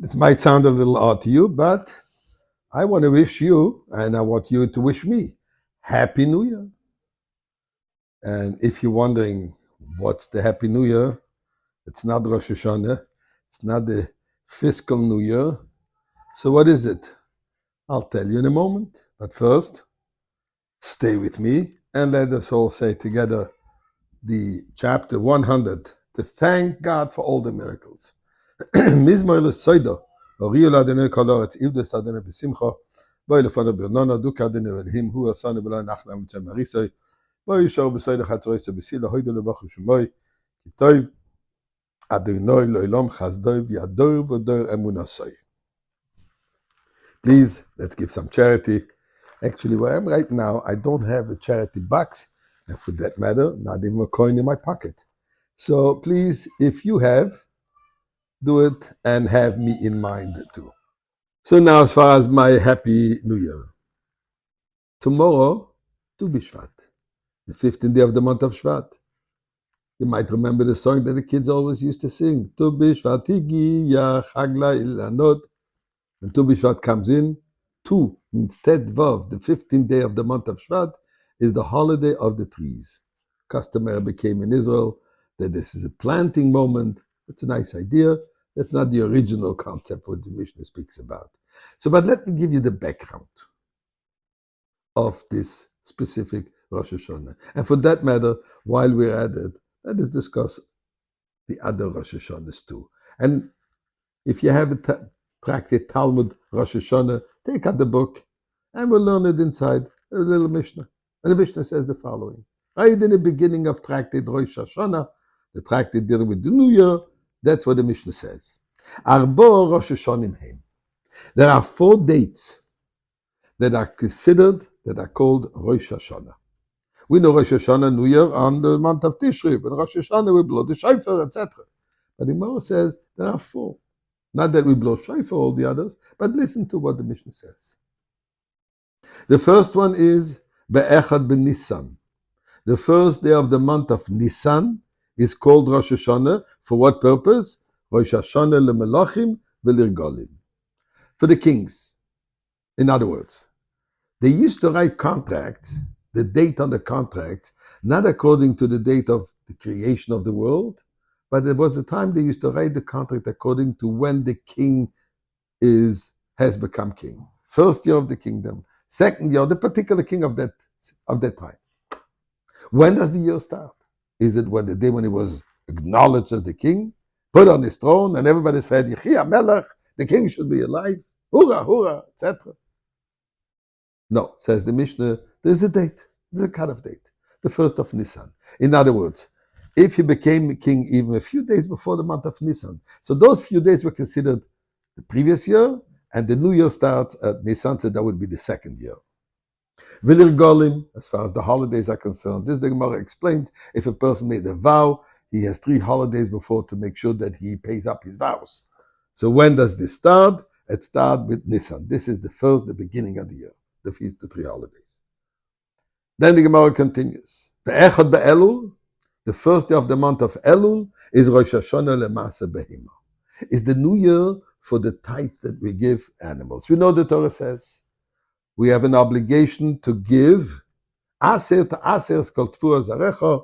This might sound a little odd to you, but I want to wish you, and I want you to wish me, Happy New Year. And if you're wondering what's the Happy New Year, it's not Rosh Hashanah, it's not the fiscal New Year. So what is it? I'll tell you in a moment. But first, stay with me and let us all say together the chapter 100 to thank God for all the miracles. Mizmor lesoido, oriol Adonai kol haaretz, ivdes Adonai b'simcha, boi lefanav b'rnona, duka Adonai Elohim, hu asanu b'lo nachlam v'tzem harisoi, boi yishor b'soido chatzroiso b'silo, hoido levachu shumoi, ki toiv Adonai lo'olam chazdoi v'yador v'dor emunasoi. Please, let's give some charity. Actually, where I am right now, I don't have a charity box, and for that matter, not even a coin in my pocket. So please, if you have, do it and have me in mind too. So now, as far as my Happy New Year. Tomorrow, Tu B'Shvat, the 15th day of the month of Shvat. You might remember the song that the kids always used to sing. Tu B'Shvat higiya chag la'ilanot. When Tu B'Shvat comes in, Tu means Tet Vav, the 15th day of the month of Shvat, is the holiday of the trees. Customary became in Israel that this is a planting moment. It's a nice idea. That's not the original concept what the Mishnah speaks about. So, but let me give you the background of this specific Rosh Hashanah. And for that matter, while we're at it, let us discuss the other Rosh Hashanahs too. And if you have a tractate Talmud Rosh Hashanah, take out the book and we'll learn it inside a little Mishnah. And the Mishnah says the following. Right in the beginning of tractate Rosh Hashanah, the tractate dealing with the New Year, that's what the Mishnah says. Arbo Rosh Hashanim Heim. There are 4 dates that are considered, that are called Rosh Hashanah. We know Rosh Hashanah, New Year, on the month of Tishri, but Rosh Hashanah we blow the shofar, etc. But the Gemara says there are 4. Not that we blow shofar all the others, but listen to what the Mishnah says. The first one is Be'echad ben Nisan. The first day of the month of Nisan is called Rosh Hashanah. For what purpose? Rosh Hashanah lemelachim v'lirgolim. For the kings. In other words, they used to write contracts, the date on the contract, not according to the date of the creation of the world, but there was a time they used to write the contract according to when the king has become king. First year of the kingdom, second year, the particular king of that time. When does the year start? Is it when the day when he was acknowledged as the king, put on his throne, and everybody said, Yechi Melech, the king should be alive, hurrah, hurrah, etc. No, says the Mishnah, there's a date, there's a cut-off date, the 1st of Nisan. In other words, if he became king even a few days before the month of Nisan, so those few days were considered the previous year, and the new year starts at Nisan, so that would be the 2nd year. Vilir Golim, as far as the holidays are concerned, this the Gemara explains, if a person made a vow, he has 3 holidays before to make sure that he pays up his vows. So when does this start? It starts with Nisan. This is the beginning of the year, the 3 holidays. Then the Gemara continues. Be'echad be'elul, the first day of the month of Elul, is Rosh Hashanah le'masa behima. Is the new year for the tithe that we give animals. We know the Torah says, we have an obligation to give aser to aser, it's called tfura zarecha,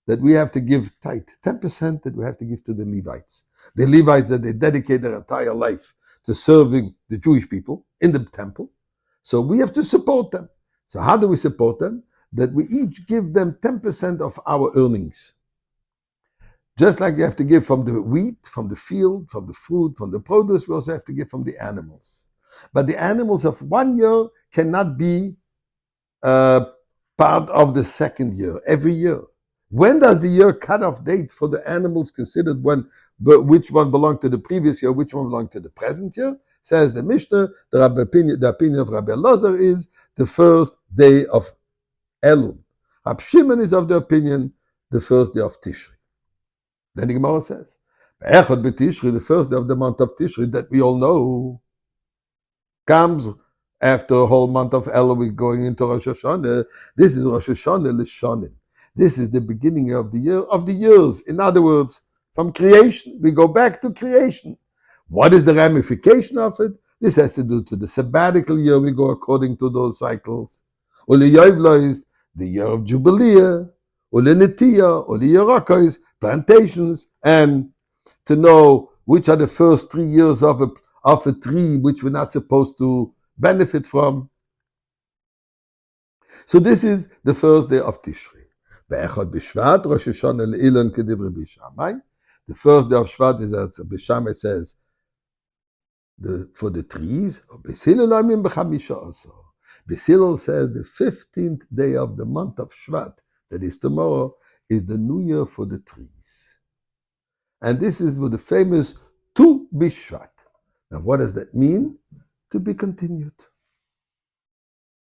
that we have to give tithe, 10% that we have to give to the Levites. The Levites that they dedicate their entire life to serving the Jewish people in the temple. So we have to support them. So how do we support them? That we each give them 10% of our earnings. Just like you have to give from the wheat, from the field, from the fruit, from the produce, we also have to give from the animals. But the animals of 1 year cannot be part of the 2nd year, every year. When does the year cut-off date for the animals considered which one belonged to the previous year, which one belonged to the present year? Says the Mishnah, the opinion of Rabbi Elazar is the 1st day of Elul. Rab Shimon is of the opinion the 1st day of Tishri. Then the Gemara says, Echad b'Tishri, the 1st day of the month of Tishri that we all know, comes after a whole month of Elul, we're going into Rosh Hashanah. This is Rosh Hashanah l'Shonim. This is the beginning of the year, of the years. In other words, from creation, we go back to creation. What is the ramification of it? This has to do to the sabbatical year we go according to those cycles. Uli Yoivlo is the year of Jubilee, Uli Nitiya, Uli Yeroko is plantations, and to know which are the first 3 years of a tree which we're not supposed to benefit from. So this is the first day of Tishrei. Be'echad b'Shvat, Rosh Hashanah le'ilan kedivri b'Shamai. The first day of Shvat is as B'Shamai says, for the trees. Beis Hillel says the 15th day of the month of Shvat, that is tomorrow, is the new year for the trees. And this is with the famous Tu B'Shvat. Now what does that mean? To be continued.